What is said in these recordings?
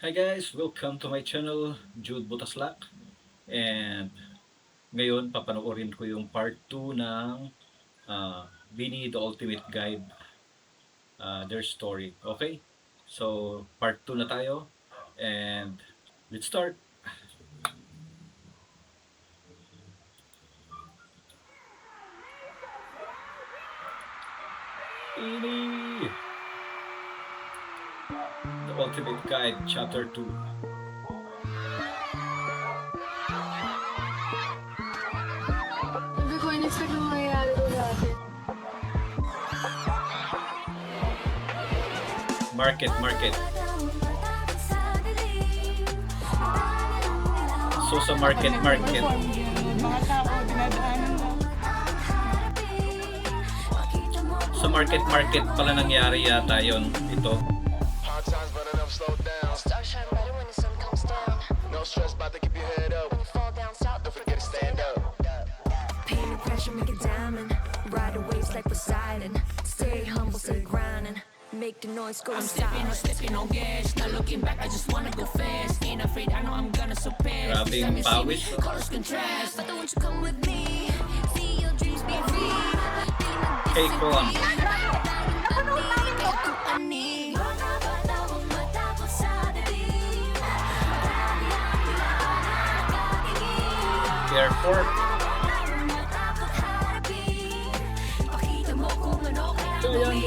Hi guys! Welcome to my channel, Jude Butaslak. And ngayon, papanoorin ko yung part 2 ng Vinny the Ultimate Guide, their story. Okay? So, part 2 na tayo. And let's start! Vinny! The Ultimate Guide, Chapter 2. Sabi ko, in-expect na mangyayari ko dati. Market. So sa market. Mga tao, dinadaanan mo. Sa market pala nangyari yata yon ito. Hard times, but enough slow down. Stars shine brighter when the sun comes down. No stress, about to keep your head up. When you fall down south, Don't forget to stand up. pain and pressure make a diamond. Ride the waves like Poseidon. Stay humble, stay grinding. Make the noise go inside. Slipping on gas, not looking back, I just wanna go fast. Ain't afraid, I know I'm gonna surpass. Grabe yung pawis. Colors contrast. But don't you come with me? See your dreams be free. Hey, Kon. Airport. So yan.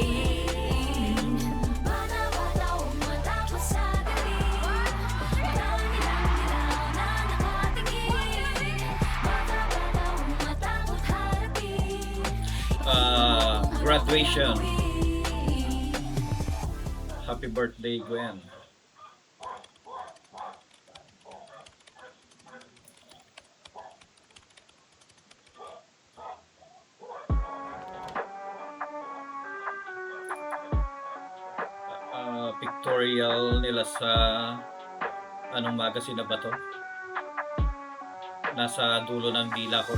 Graduation. Happy birthday, Gwen. Pictorial nila sa anong magazine na ba to? Nasa dulo ng dila ko.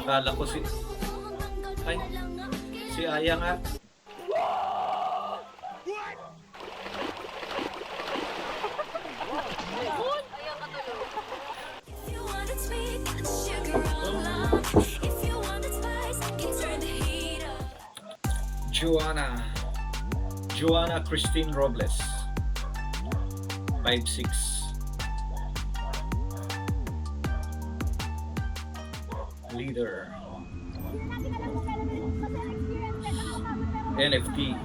Akala ko si Aya nga. Joanna Christine Robles, 5'6". Leader. NFT.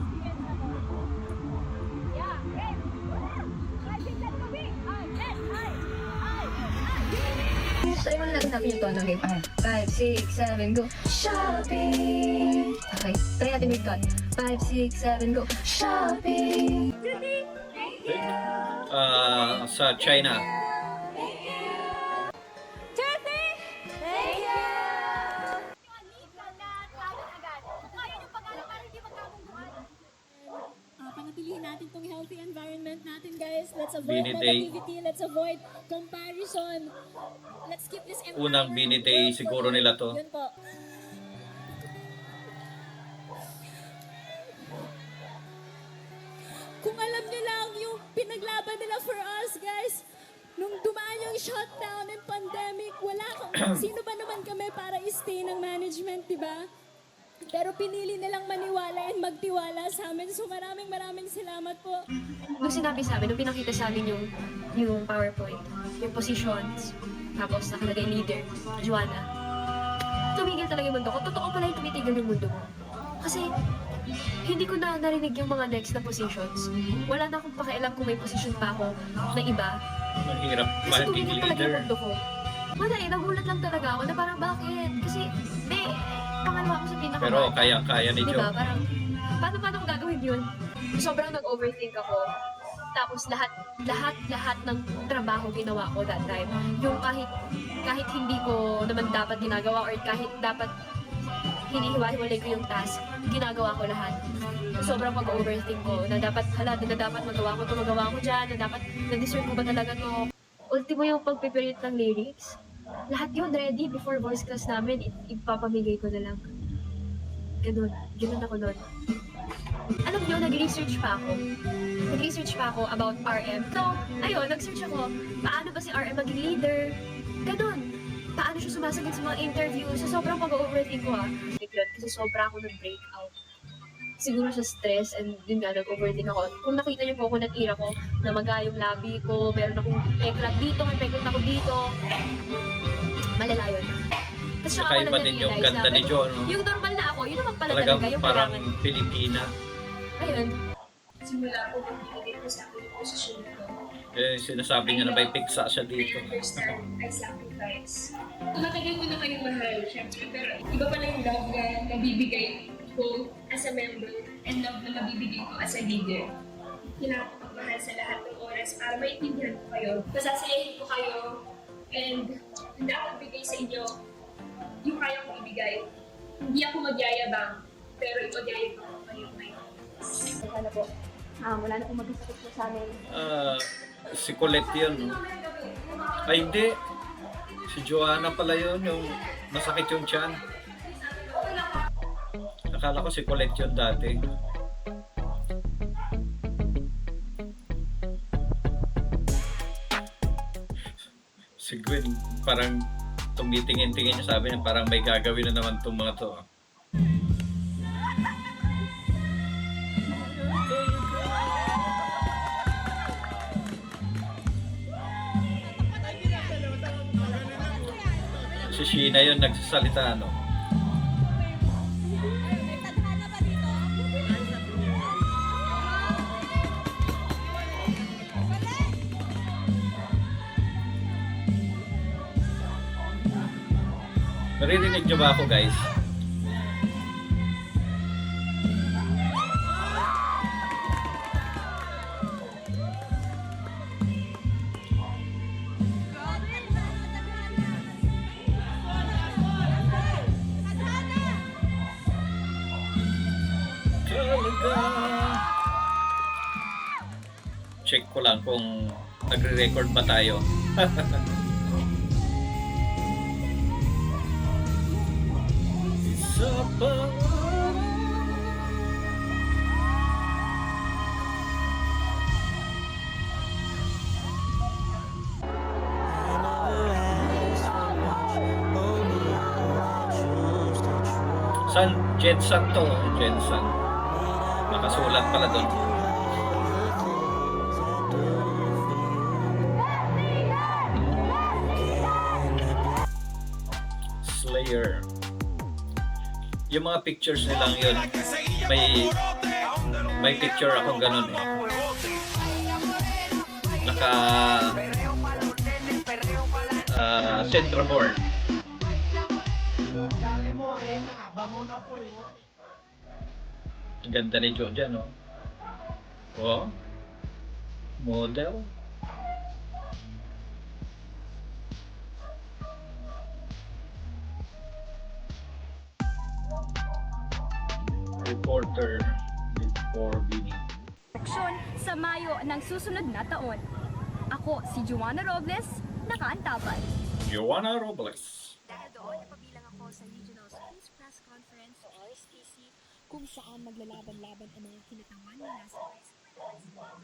Sa yung lang natin yung tono game. 5, 6, 7, go. Shopping! Okay, try natin yung tono. 5, 6, 7, go. Shopping! Sa China. Panatilihin natin tong healthy environment natin, guys. Let's avoid Bini Day. negativity. Let's avoid comparison. Let's keep this environment. Unang Bini Day siguro nila to. Yun po. Kung alam nyo lang yung pinaglaban nila for us, guys, nung dumaan yung shutdown and pandemic, wala kang, sino ba naman kami para i-stay ng management, di ba? Pero pinili nilang maniwala and magtiwala sa amin. So maraming salamat po. Nung sinabi sa amin, nung pinakita sa amin yung PowerPoint, yung positions, tapos nakalagay leader, Joanna, tumigil talaga yung mundo ko. Totoo pala yung tumitigil yung mundo mo. Kasi, hindi ko na narinig yung mga next na positions. Wala na akong pakialam kung may position pa ako na iba. Mahirap Kasi maging tumigil talaga yung leader. mundo ko. Wala nagulat lang talaga ako na parang bakit? Kasi, pangalawa ako sa pinaka. Pero kaya ni Diba? Jo. Parang, paano ko gagawin yun? Sobrang nag-overthink ako. Tapos lahat ng trabaho ginawa ko that time. Yung kahit hindi ko naman dapat ginagawa or kahit dapat hinihiwa-hiwalay ko yung task, ginagawa ko lahat. Sobrang pag-overthink ko na dapat magawa ko ito, magawa ko dyan, na dapat na-deserve ko ba talaga to. ultimo yung pagpipirit ng lyrics. Lahat yun ready before voice class namin, ipapamigay ko na lang. Ganun ako doon. Alam nyo, nag-research pa ako about RM. So, ayun, nag-search ako, paano ba si RM maging leader? Ganun. Paano siya sumasagot sa mga interview? So, sobrang pag-overthink ko kasi sobra ako nag-breakout. Siguro sa stress and yun nga, nag-overthink ako. Kung nakita niyo po ako natira ko, namaga yung labi ko, meron akong peklat dito, may peklat ako dito. Malala yun. Tapos siya ako Kakaiba din yung ganda ni Jo, no? Yung normal na ako, yun naman pala Talagang talaga yung parang kailangan. Pilipina. Ayun. Simula po binigay ko sa akin yung posisyon ko. Eh, sinasabi niya na may piksa siya dito. First time, I sacrifice. Matagal ko na kayong mahal, syempre. Pero iba pala yung love na nabibigay ko as a member and love na nabibigay ko as a leader. Kailangan ko magmahal sa lahat ng oras para maintindihan ko kayo. Pasasayahin ko kayo and hindi ako bigay sa inyo yung kaya kong ibigay. Hindi ako magyayabang, pero ipag-yayabang ko kayo ngayon. Sana po, wala na akong mag-isakit po sa amin. Si Colette yun, no? Ay, hindi. Si Joanna pala yun, yung masakit yung tiyan. Akala ko si Colette yun dati. Si Gwen, parang tumitingin-tingin niya, sabi niya parang may gagawin na naman itong mga to. Si Sheena yun nagsasalita, no? Naririnig niyo ba ako, guys? Check ko lang kung nagre-record ba tayo. Isa pa. San? Jensen to. Jensen. Nakasulat pala doon. Slayer. Yung mga pictures nilang yun, may picture akong ganun eh. Naka centerboard. Ang ganda ni Joe dyan, no? Oh, model. Reporter before Bini. Aksyon sa Mayo ng susunod na taon. Ako si Joanna Robles, nakaantabay. Joanna Robles. Dahil doon, napabilang ako sa Regional Schools Press Conference o RSPC kung saan maglalaban-laban ang mga kinatawan nila sa Vice President.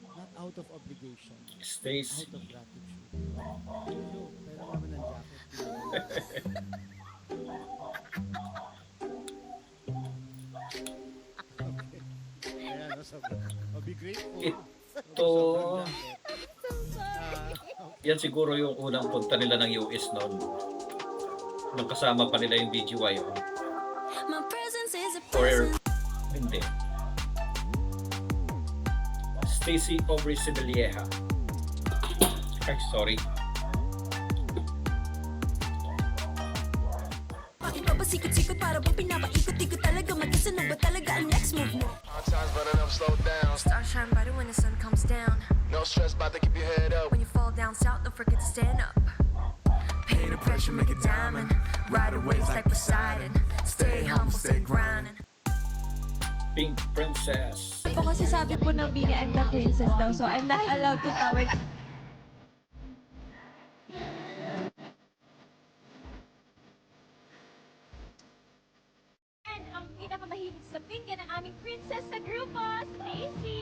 Not out of obligation, Stacy. out of gratitude. So, meron naman ng jacket. Okay. Ayan, no, be grateful. Ito, yan siguro yung unang punta nila ng US noon. Nung kasama pa nila yung BGY. Oh. My presence is a Or, hindi. Stacy Aubrey Sibilieja. Ay, sorry. Papasikot-sikot para ba pinapaikot-ikot talaga mag-isa na ba talaga ang next move mo? Hard times running up, slow down. Stars shine brighter when the sun comes down. No stress, about to keep your head up. When you fall down south, don't forget to stand up. Pay the pressure, make a diamond. Ride the waves like Poseidon. Stay humble, stay grinding. Pink Princess. Po kasi sabi po ng Bini, I'm the princess daw. So I'm not allowed to tawag princess sa grupo, Stacy!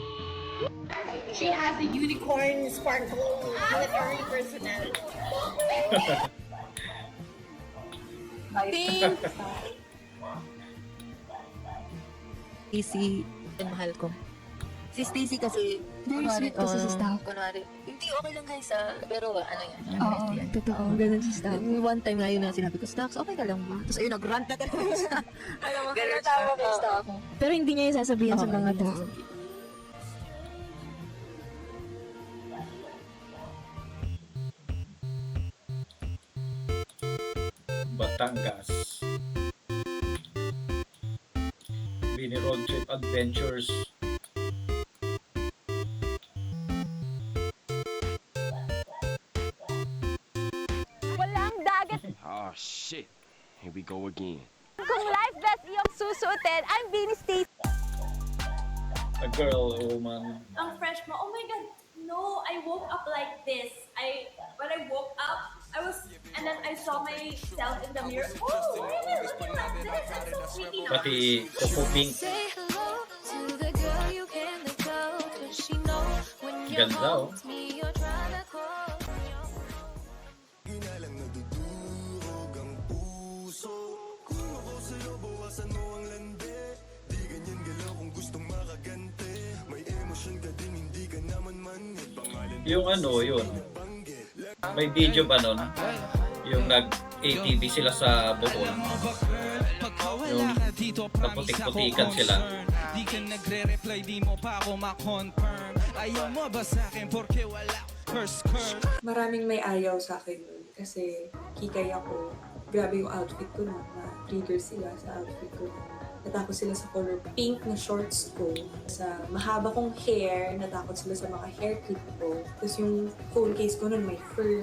She has a unicorn sparkle military personnel. Stacy, ang mahal ko. Si Stacy kasi, Very sweet kasi si Staff. kunwari, hindi okay lang guys pero ano yan, Oo, honest yan. totoo. Ganun si Staff. One time nga yun na sinabi ko, Stax, okay ka lang ba? Tapos ayun, nag-rant na talaga siya. Alam mo, natawa kay Stax. Pero hindi niya yung sasabihin sa mga tao. Batangas. Mini road trip adventures. Walang dagat Oh shit. Here we go again. kung life vest iyong susuotin. I'm Beanie Stacy. A girl, a woman. Ang fresh mo. Oh my God. No, I woke up like this. When I woke up, and then I saw myself in the mirror. Oh, why am I looking like this? I'm so pretty now. Pati Coco Pink. Ganda oh. Yung ano, yun. May video ba nun? Yung nag-ATV sila sa Bohol. Yung naputik-putikan sila. Di ka nagre-reply, di mo pa ako ma-confirm. Ayaw mo ba sa'kin porque wala curse. Maraming may ayaw sa akin nun kasi kikay ako. Grabe yung outfit ko nun. Na-trigger sila sa outfit ko nun. Natakot sila sa color pink na shorts ko. Sa mahaba kong hair, natakot sila sa mga hair clip ko. Tapos yung phone case ko nun may fur.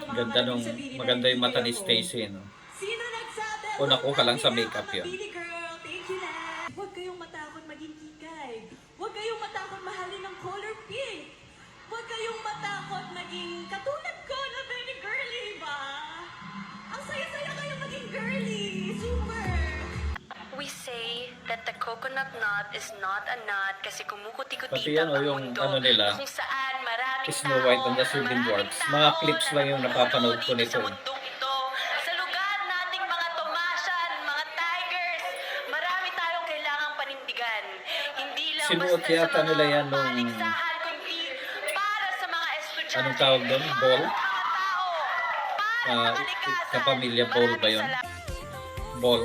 Ganda nung, maganda yung mata ni Stacy, no? Una ko ka lang sa makeup yun. Huwag kayong matakot maging kikay. Huwag kayong matakot mahalin ng color pink. Huwag kayong matakot maging katulad ko na very girly, ba? Ang saya-saya kayo maging girly. Super! We say that the coconut nut is not a nut kasi Pati kumukuti-kuti yan, oh, yung ano nila, kung saan maraming Snow White and the Seven Dwarfs. Mga clips lang yung napapanood ko nito. Sa mundong ito, sa lugar nating mga Tomasyan, mga Tigers, marami tayong kailangang panindigan. Hindi lang Sinuot basta yata sa nila mga yan nung, paligsahan, kundi para sa mga estudyante. anong tawag doon? Ball? Para sa kalikasan. Kapamilya Ball ba yun? Maraming salamat. Ball?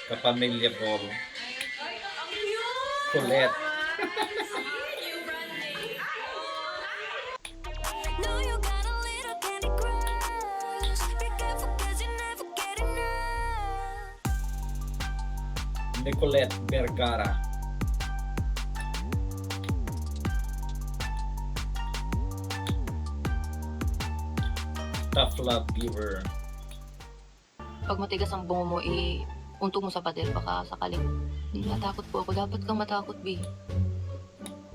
Kapamilya Ball. Colette. Nicolette Vergara. Tough love giver. Pag matigas ang bungo mo, untog mo sa pader, baka sakaling natakot po ako. Dapat kang matakot, B.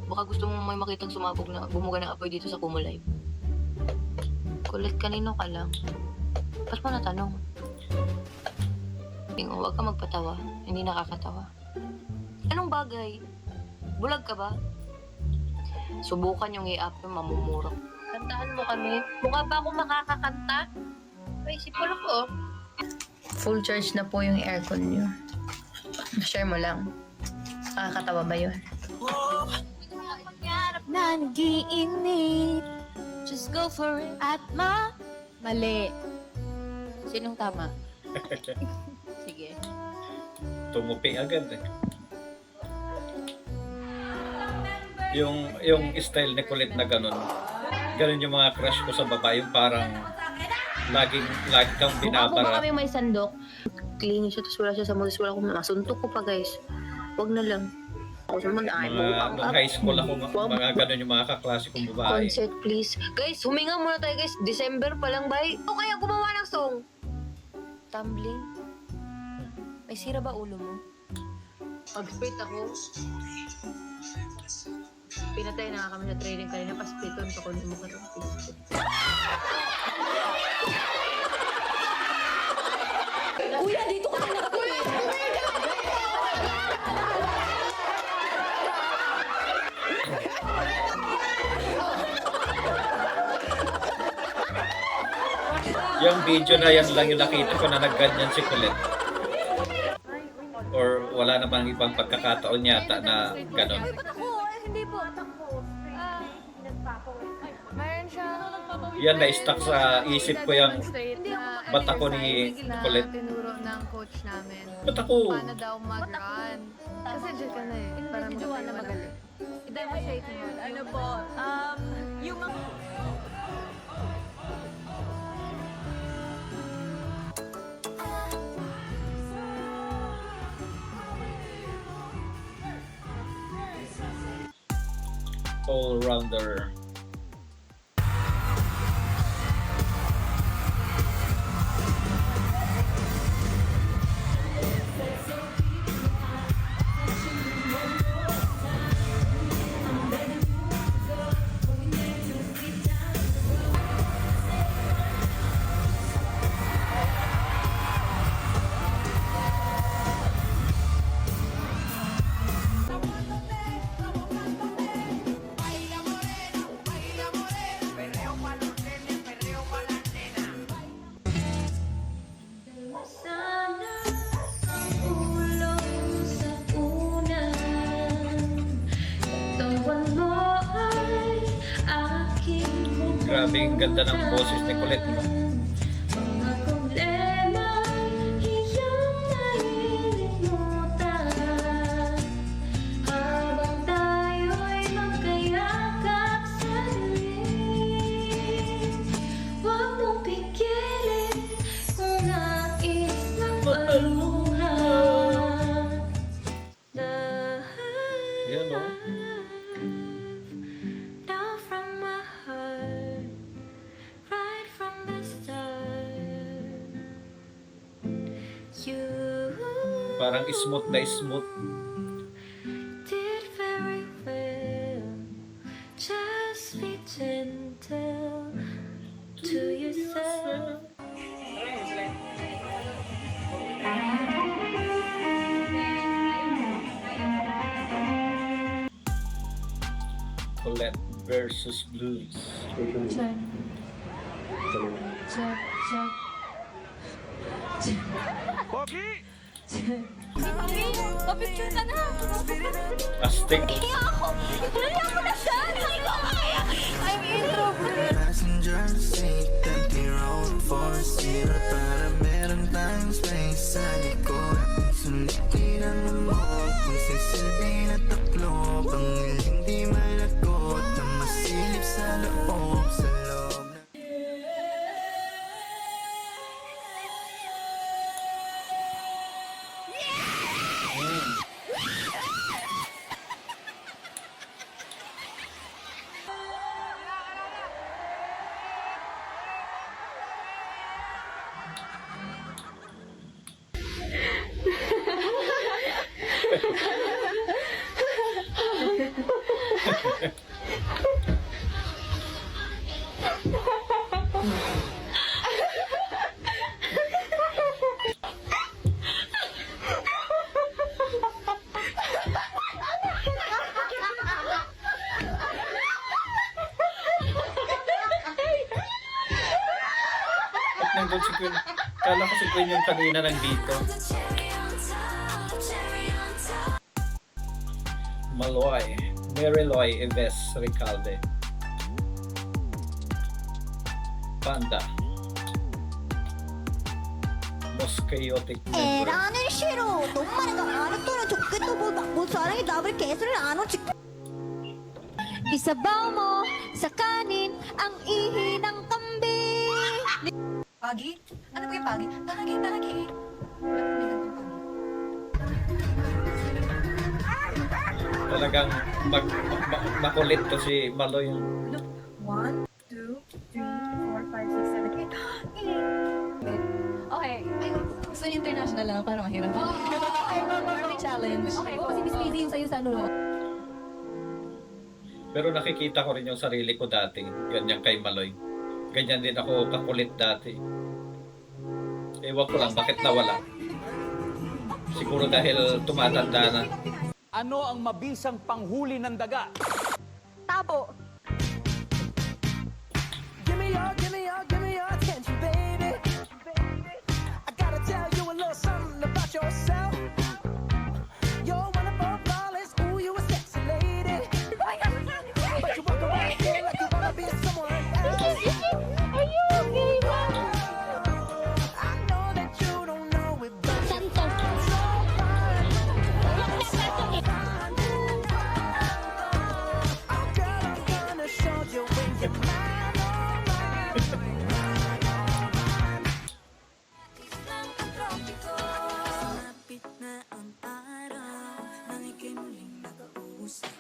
Baka gusto mong may makitang sumabog na bumuga ng apoy dito sa Kumulay. Kulit, kanino ka lang? Ba't mo natanong? Tingo, huwag ka magpatawa. Hindi nakakatawa. Anong bagay? Bulag ka ba? Subukan yung i-up yung mamumurok. Kantahan mo kami. Mukha ba ako makakakanta? Ay, sipol ako. Full charge na po yung aircon nyo. Share mo lang. Nakakatawa ba yun? Na nag-iinit. Just go for it. At mali. Sinong tama? Sige. Tumupi agad eh. Yung style ni Colette na ganun. Ganun yung mga crush ko sa babae. Yung parang lagi kang Mukha mo ba binabara. kami may sandok? Clingy siya, tapos wala siya sa modus. Wala akong masuntok ko pa, guys. Huwag na lang. Ako sa mga Nung high school ako, mga ganun yung mga kaklase kong babae. Concert, please. Guys, huminga muna tayo, guys. December pa lang, bye. O kaya gumawa ng song. Tumbling. May sira ba ulo mo? Pag-spit ako. Pinatay na nga kami sa training kanina, paspiton pa kunin mo ka ng Facebook. Kuya, dito ka na nakatulog. Yung video na yan lang yung nakita ko na nagganyan si Colette. Or wala namang ibang pagkakataon yata na gano'n. Hindi po. Mayroon siya. Yan na-stuck sa isip ko yung ba't ako ni Colette. Tinuro ng coach namin. Ba't ako? Paano daw mag-run. Kasi dyan ka na eh. Para si Joanna magaling. I-demonstrate mo. Ano po, yung mga... All-rounder. Grabe yung ganda ng boses ni Colette, no? Yan, no? Parang smooth na smooth. Colette versus Blues. Pogi! Pa-picture ka na. Astig. Wala mo na siya. Hindi ko kaya. I'm introvert. Passenger seat, empty road, 4-0 para meron tayong space sa likod. Sulitin ang lumot, kung sisilbi na taklo, pangiling di malagot, na masilip sa loob, sa loob na... Nandun si Queen. Kala ko si Queen yung kanina nandito. Maloy. Mariloy Eves Recalde. Panda. Most chaotic member. 에라는 싫어. 너만의 안 했더니 좋겠다. 뭐 사랑이 나를 개수를 안 오지. Isabaw mo sa kanin ang ihi ng kambing. Pagi? Ano ba yung pagi? Talagi. Talagang makulit to si Maloy. 1, 2, 3, 4, 5, 6, 7, 8. Okay. Gusto niyo international lang para mahirap. May challenge. Okay po. Kasi Miss Lizzy yung sa'yo sa ano. Pero nakikita ko rin yung sarili ko dati, ganyan kay Maloy. Ganyan din ako kakulit dati. Ewan ko lang bakit nawala. Siguro dahil tumatanda na. Ano ang mabisang panghuli ng daga? Tabo. Give me your attention, baby. I gotta tell you a little something about yourself. You're one of our flawless, ooh, you a sexy lady. But you walk around here like you wanna be someone else. Are you okay, Mom? I know that you don't know it, but Santo. oh girl, I'm gonna show you when you're mine, oh Malapit na ang araw nang ika'y muling nag-uusap.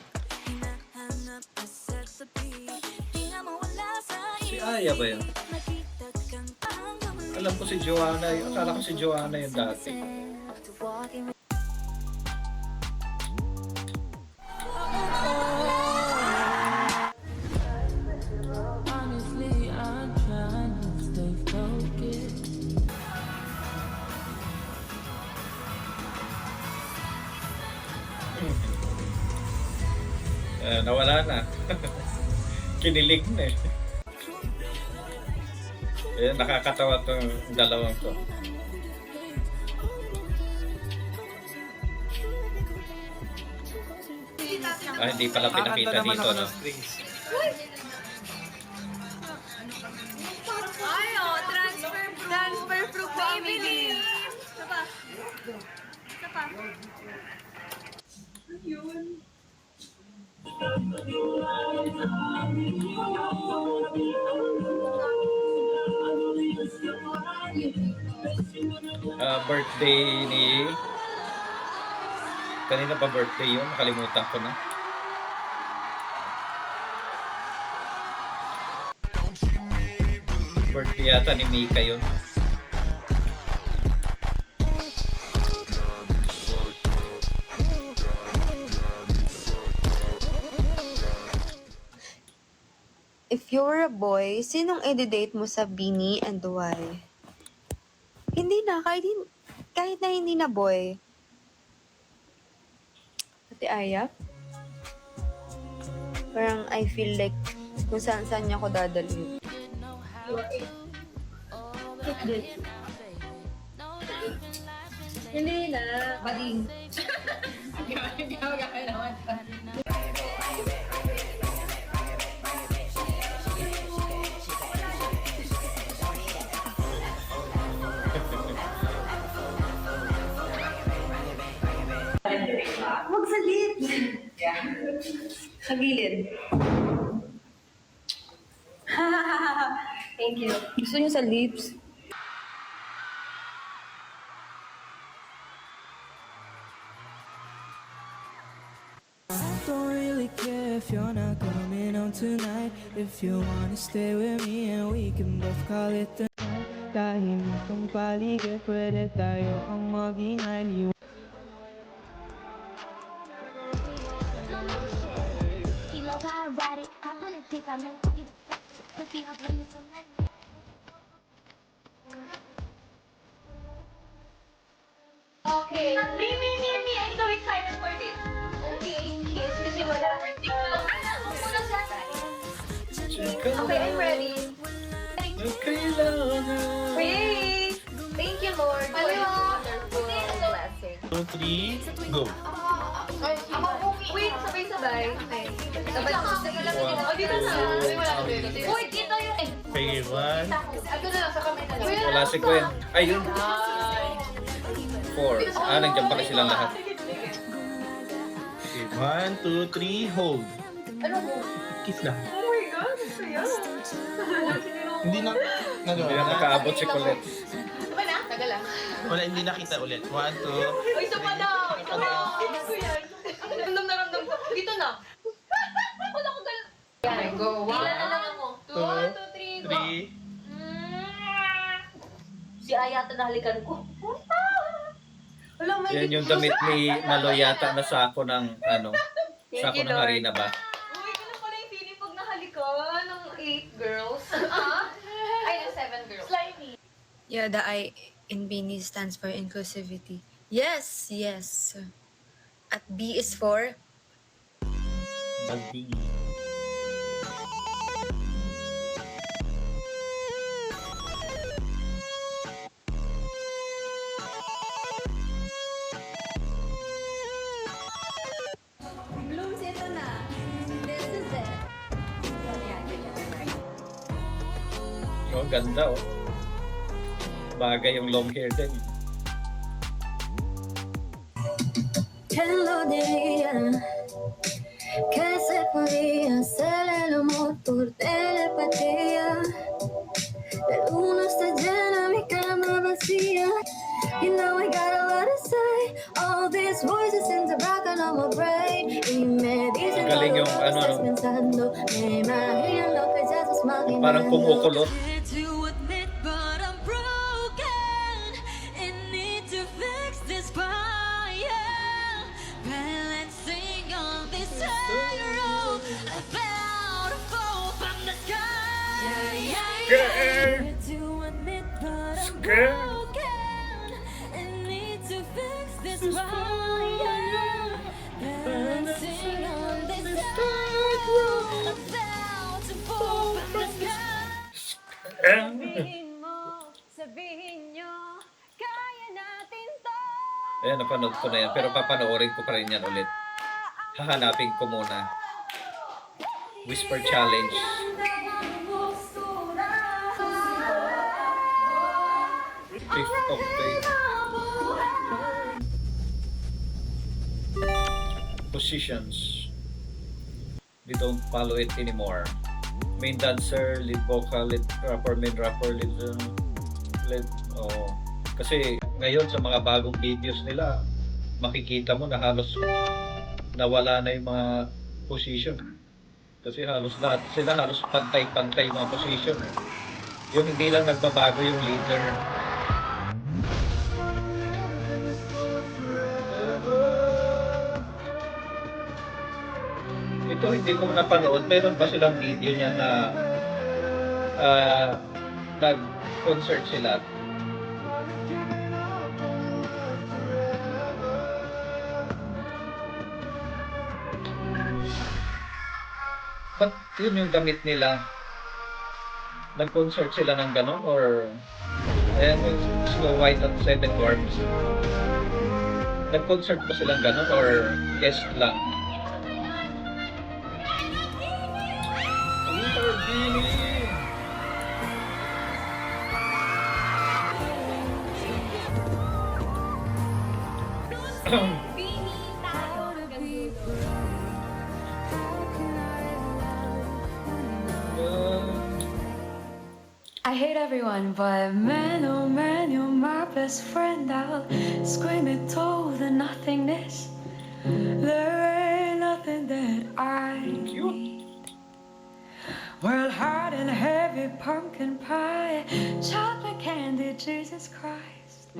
Hinahanap ka sa tabi, di nga mawala sa Si Aya ba yun? nakita kang tanggap. Alam ko si Joanna, akala ko si Joanna yung dati. Honestly, I'm trying to stay focused. Nawala na. Kinilig na eh. Ayan, nakakatawa tong dalawang to. Hindi pala pinakita dito, no? Ay, oh, transfer proof family. Birthday ni... Kanina pa birthday yun? Nakalimutan ko na. Birthday yata ni Mika yun. If you were a boy, sinong i-date mo sa Beanie and why? Hindi na, kahit na hindi na boy. Ate Aya? Parang I feel like kung saan niya ako dadalhin. Hindi na. Bading. Huwag sa lips! Sa gilid. Thank you. Gusto niyo sa lips? Don't really care if you're not coming home tonight. If you wanna stay with me and we can both call it the night. Tahimik ang paligid, pwede tayo ang maging aliw. Okay. Me, I'm so excited for this. Okay, kiss. Kasi wala birthday ko lang. Muna siya. Okay, I'm ready. Kailangan. Praise! Thank you, Lord, for this wonderful blessing. 2, 3, go. Wait, sabay-sabay. Sabay-sabay lang. O, dito na. Uy, dito yung... Kailan? Ito na lang, sa kamay na lang. Wala si Gwen. Ayun. 4. Nandiyan pala silang lahat. 1, 2, 3, hold. Ano mo? Kiss lang. Oh my God, saya. Hindi na, Hindi na makaabot si Colette. Okay na? Tagal lang. Wala, hindi nakita ulit. 1, 2. Uy, isa pa daw. Isa pa. Gusto yan. Ramdam na ramdam ko. Dito na. Wala ko gal... Yan, go. Ilan na lang ako? 2, 2, 3, go. 3. Si Ayata nahalikan ko. Wala, may Yan yung damit ni Maloy yata na sako ng ano, sako ng harina ba? Uy, ganun pala Yeah, the I in BINI stands for inclusivity. Yes, yes. At B is for Balding. Blooms, ito na. This is it. Oh, ganda oh. Bagay yung long hair din. Hello, diría que se podía hacer el amor por telepatía. El uno está llena, mi cama vacía. You know I got a lot to say. All these voices in the back of my brain. Y me dicen Galing todo yung lo que ano, estás no? pensando. Me imagino lo que ya estás imaginando. Parang kumukulot. To admit, but I'm broken and need to fix this fire. Balancing on this arrow, about to fall from the sky. To admit, but I'm broken and need to fix this fire. Balancing on this arrow, about to fall from the sky. Sabihin nyo, kaya natin to. Ayan, napanood ko na yan. Pero papanoorin ko pa rin yan ulit. Hahanapin ko muna. Whisper Challenge. Fifth of Faith. Positions. We don't follow it anymore. Main dancer, lead vocal, lead rapper, main rapper, lead oh. Kasi ngayon sa mga bagong videos nila, makikita mo na halos nawala na yung mga position. Kasi halos lahat sila halos pantay-pantay yung mga position. Yung hindi lang nagbabago yung leader. Ito hindi ko napanood. Meron ba silang video niya na nag-concert sila? Ba't yun yung damit nila? Nag-concert sila ng gano'n? Or ayan yung Snow White at Seven Dwarfs. Nag-concert ba silang gano'n? Or guest lang? I hate everyone, but man, oh man, you're my best friend. I'll scream it to the nothingness. There ain't nothing that I need. World hard and heavy, pumpkin pie, chocolate candy, Jesus Christ.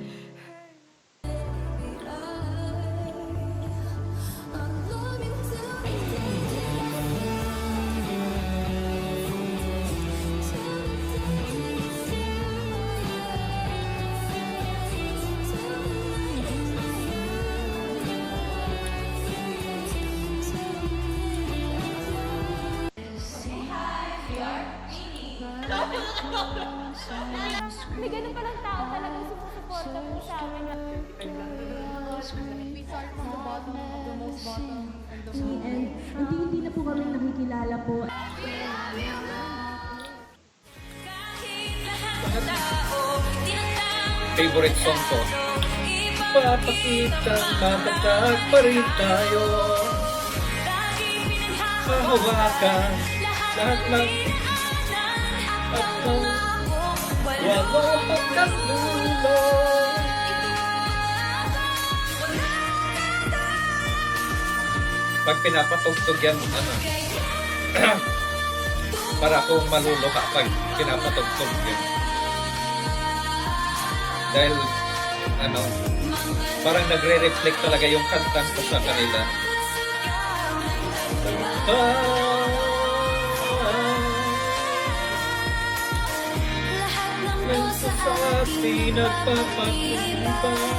May ganun palang tao talagang sumusuporta po sa amin. We start from the bottom of the most bottom. And hindi na po kami nakikilala po. Favorite song ko. Papakita, matatag pa rin tayo. Hahawakan lahat ng at ng walo hanggang dulo. Pag pinapatugtog yan, ano, para akong maluluha pag pinapatugtog yan. Dahil, ano, parang nagre-reflect talaga yung kantang ko sa kanila. Sa pinagpapatibay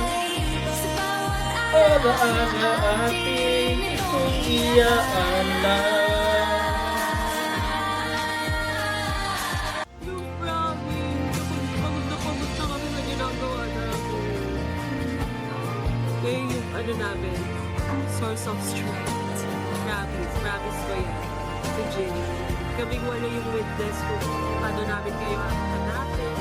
alaala ating itong iaalala. Pagod na kami na ginagawa namin. Kaya yung ano namin, source of strength. Promise ko yan. Si Jenny. Kaming wala yung witness kung paano namin kayo hanapin.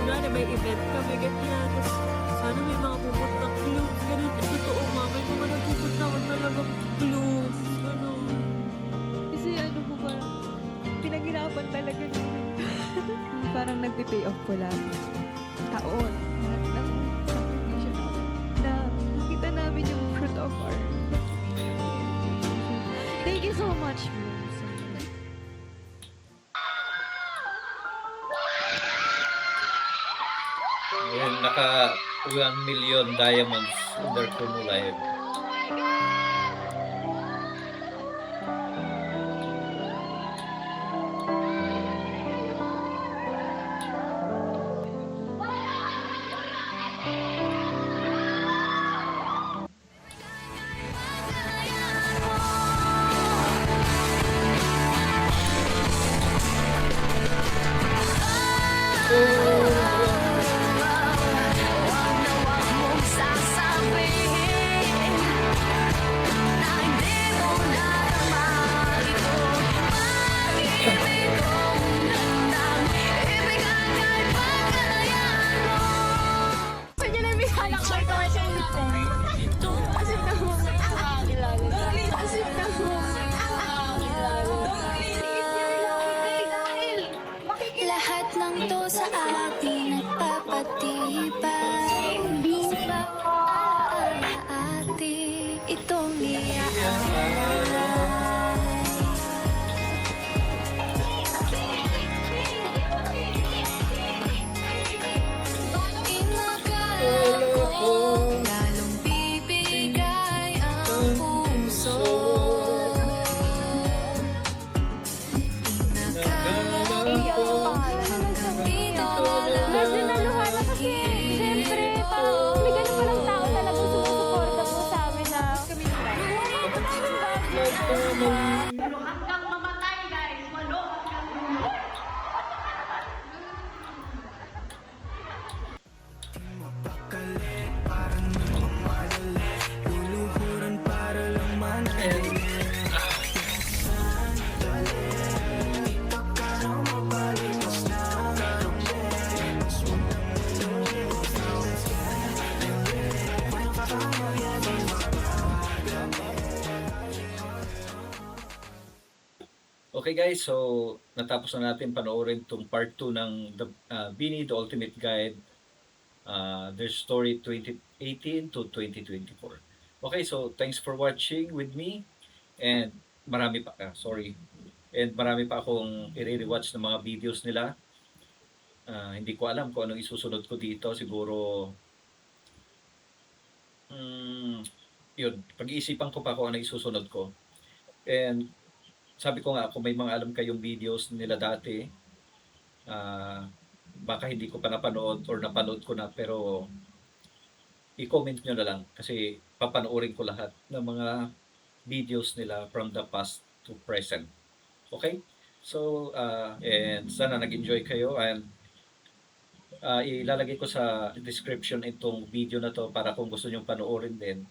Kunwari may event kami, ganyan. Tapos sana may mga pupunta clues. Ganun. Totoo, mama. May mga nagpupunta ko talagang clues. Ganun. Kasi ano po ba, pinaghirapan talaga namin. Parang nagpe-pay off ko lang. Taon. Ng subdivision na nakita namin yung fruit of our. Thank you so much, Mom. Ayan, naka 1 million diamonds in their Kumu live. Lahat ng to sa atin nagpapatibay. Di ba alaala ating itong iaalala. Inakala ko lalong bibigay ang puso. Medyo naluha na kasi, siyempre, parang may ganun palang tao talagang sumusuporta po sa amin na kami Hanggang mamatay, guys. Walo hanggang dulo. Luluhuran para lang manatili. Okay guys, so natapos na natin panoorin tong part 2 ng Beanie the Ultimate Guide, their story 2018 to 2024. Okay, so thanks for watching with me, and marami pa akong i-rewatch ng mga videos nila. Hindi ko alam kung anong isusunod ko dito, siguro yun, pag-iisipan ko pa kung anong isusunod ko. And sabi ko nga, kung may mga alam kayong videos nila dati, baka hindi ko pa napanood or napanood ko na, pero i-comment nyo na lang kasi papanoorin ko lahat ng mga videos nila from the past to present. Okay? So, and sana nag-enjoy kayo, and ilalagay ko sa description itong video na to para kung gusto nyo panoorin din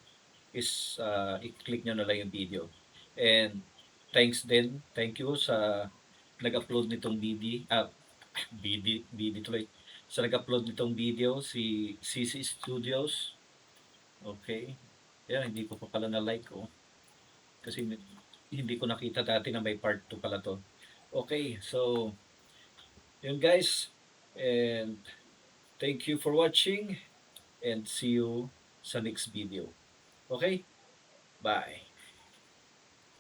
is i-click nyo na lang yung video. And thank you sa nag-upload nitong sa nag-upload nitong video, si CC Studios. Okay. Yan, hindi ko pa pala na-like kasi hindi ko nakita dati na may part 2 pala to. Okay, so yun guys, and thank you for watching, and see you sa next video. Okay? Bye.